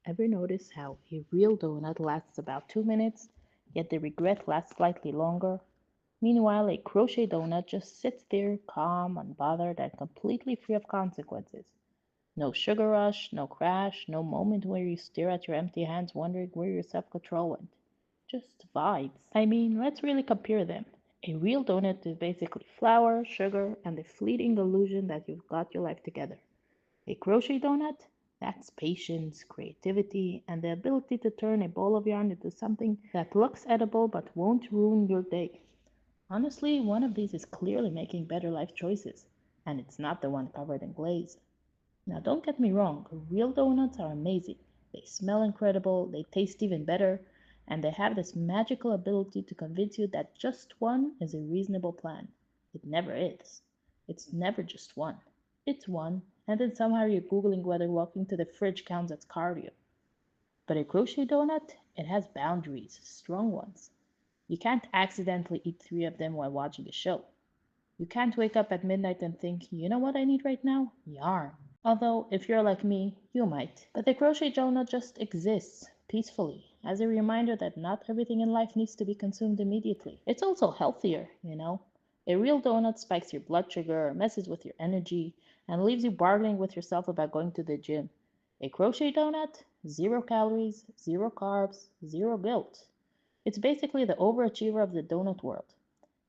Ever notice how a real donut lasts about 2 minutes, yet the regret lasts slightly longer? Meanwhile, a crochet donut just sits there, calm, unbothered, and completely free of consequences. No sugar rush, no crash, no moment where you stare at your empty hands wondering where your self control went. Just vibes. I mean, let's really compare them. A real donut is basically flour, sugar, and the fleeting illusion that you've got your life together. A crochet donut? That's patience, creativity, and the ability to turn a ball of yarn into something that looks edible but won't ruin your day. Honestly, one of these is clearly making better life choices, and it's not the one covered in glaze. Now, don't get me wrong, real donuts are amazing. They smell incredible, they taste even better, and they have this magical ability to convince you that just one is a reasonable plan. It never is. It's never just one. It's one, and then somehow you're Googling whether walking to the fridge counts as cardio. But a crochet donut, it has boundaries, strong ones. You can't accidentally eat three of them while watching a show. You can't wake up at midnight and think, you know what I need right now? Yarn. Although, if you're like me, you might. But the crochet donut just exists, peacefully, as a reminder that not everything in life needs to be consumed immediately. It's also healthier. A real donut spikes your blood sugar, messes with your energy, and leaves you bargaining with yourself about going to the gym. A crochet donut? Zero calories, zero carbs, zero guilt. It's basically the overachiever of the donut world.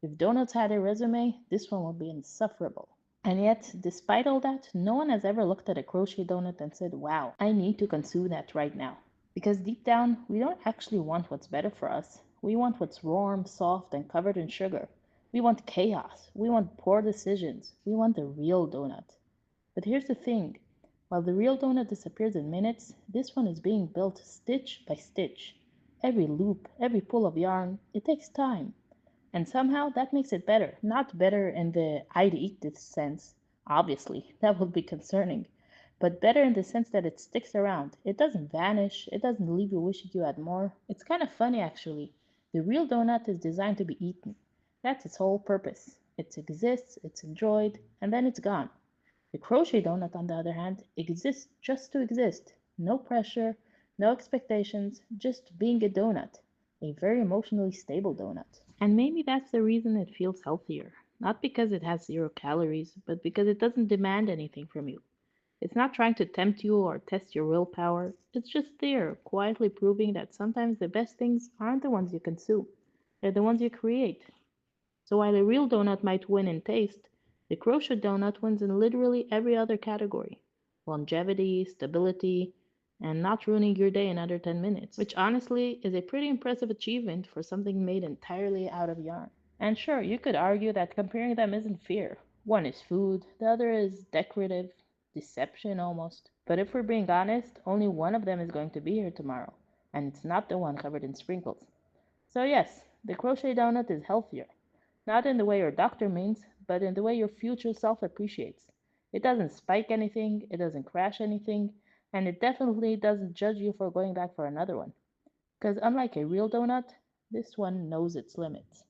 If donuts had a resume, this one would be insufferable. And yet, despite all that, no one has ever looked at a crochet donut and said, wow, I need to consume that right now. Because deep down, we don't actually want what's better for us. We want what's warm, soft, and covered in sugar. We want chaos. We want poor decisions. We want the real donut. But here's the thing, while the real donut disappears in minutes, this one is being built stitch by stitch. Every loop, every pull of yarn, it takes time. And somehow that makes it better. Not better in the I'd eat this sense, obviously, that would be concerning, but better in the sense that it sticks around. It doesn't vanish, it doesn't leave you wishing you had more. It's kind of funny actually. The real donut is designed to be eaten. That's its whole purpose. It exists, it's enjoyed, and then it's gone. The crochet donut, on the other hand, exists just to exist. No pressure, no expectations, just being a donut. A very emotionally stable donut. And maybe that's the reason it feels healthier. Not because it has zero calories, but because it doesn't demand anything from you. It's not trying to tempt you or test your willpower. It's just there, quietly proving that sometimes the best things aren't the ones you consume, they're the ones you create. So while a real donut might win in taste, the crochet donut wins in literally every other category: longevity, stability, and not ruining your day in under 10 minutes, which honestly is a pretty impressive achievement for something made entirely out of yarn. And sure, you could argue that comparing them isn't fair. One is food, the other is decorative, deception almost. But if we're being honest, only one of them is going to be here tomorrow, and it's not the one covered in sprinkles. So, yes, the crochet donut is healthier. Not in the way your doctor means, but in the way your future self appreciates. It doesn't spike anything, it doesn't crash anything, and it definitely doesn't judge you for going back for another one. Because unlike a real donut, this one knows its limits.